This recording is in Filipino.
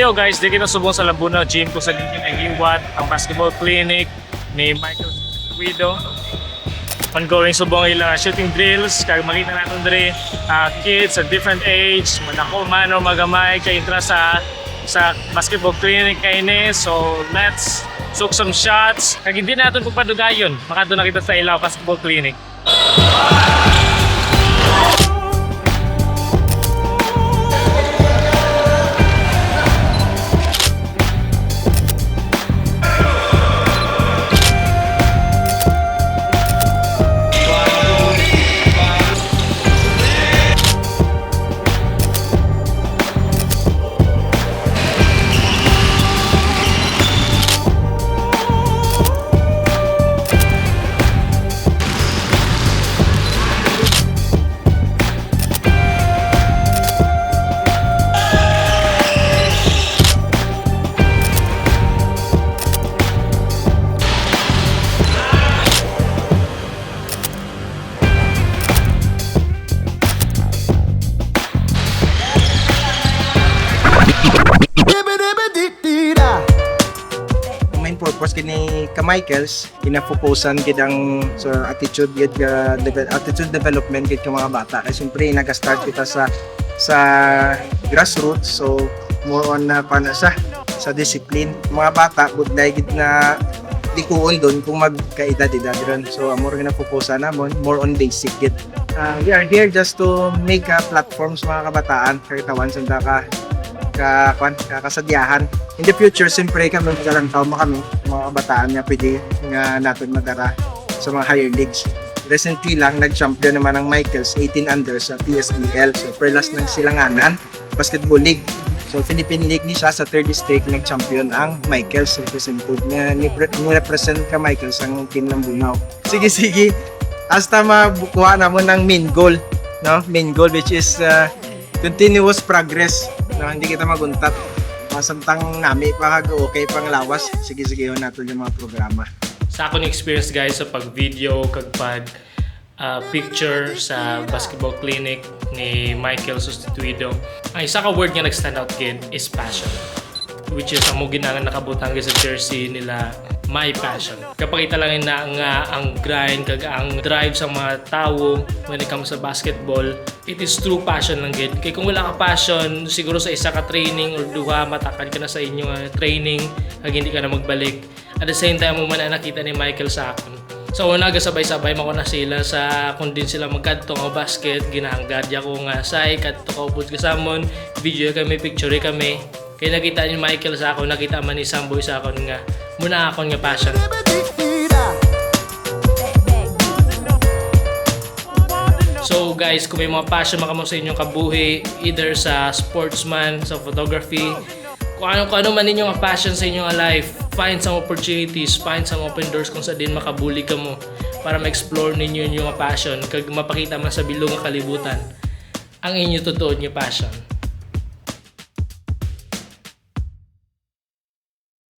Ayo guys, di kita subong sa Laguna Gym kung sa ginagiwat ang basketball clinic ni Michael Guido. Ongoing subong ilang shooting drills kaya makita natin diri kids at different age, manako man o magamay kay interest sa basketball clinic kay ni. So let's soak some shots. Kag hindi natin pupadugayon, makadto na kita sa ilaw basketball clinic. Main purpose kini ka Michaels ina-focusan gid ang sa attitude gid attitude development gid ka mga bata kay syempre naga-start kita sa grassroots, so more on na pana sa discipline mga bata budlay gid na dikuon doon kung magkaedad-edad ron, so more gina-focusan namon more on basic gid. We are here just to make a platforms mga kabataan kay tawan sanda kasadyahan. In the future, siyempre kami magkalang taon kami, mga kabataan nga pwede nga natin madara sa mga higher leagues. Recently lang, nag-champion naman ang Michaels 18 under sa PSBL. So, perlas ng Silanganan Basketball League. So, Philippine League ni siya sa third district nag-champion ang Michaels. Represented nga, ni-represent ka Michaels ang team ng Bungaw. Sige. Hasta mabukuha na mo ng main goal. No? Main goal which is continuous progress. No? Hindi kita maguntat. Masantang nami pa okay pang lawas. Sige yun natin yung mga programa. Sa akong experience guys sa pag-video kag picture sa basketball clinic ni Michael Sustituido, ang isa ka word nga nag-stand out kid is passion, which is ang mo ginangan nakabutang sa jersey nila, my passion. Kapakita lang na nga ang grind kag ang drive sa mga tao when it comes sa basketball, it is true passion lang gid. Kay kung wala ka passion, siguro sa isa ka training or duha matakad ka na sa inyong training kag hindi ka na magbalik. At the same time mo man nakita ni Michael sa akon. So una gasabay-sabay mako na sila sa kung din sila magkadto nga basket, ginahanggad ko nga say kadto ka upod kasamon, video kami, picture kami. Kay nakita ni Michael sa akon, nakita man ni Samboy sa akon nga muna akon nga passion. So guys, kung may mga passion makamo sa inyong kabuhi, either sa sportsman, sa photography, kung ano man ninyong passion sa inyong life, find some opportunities, find some open doors kung sa din makabuli ka mo para ma-explore ninyo yung passion kag mapakita man sa bilong nga kalibutan ang inyo totoo nga passion.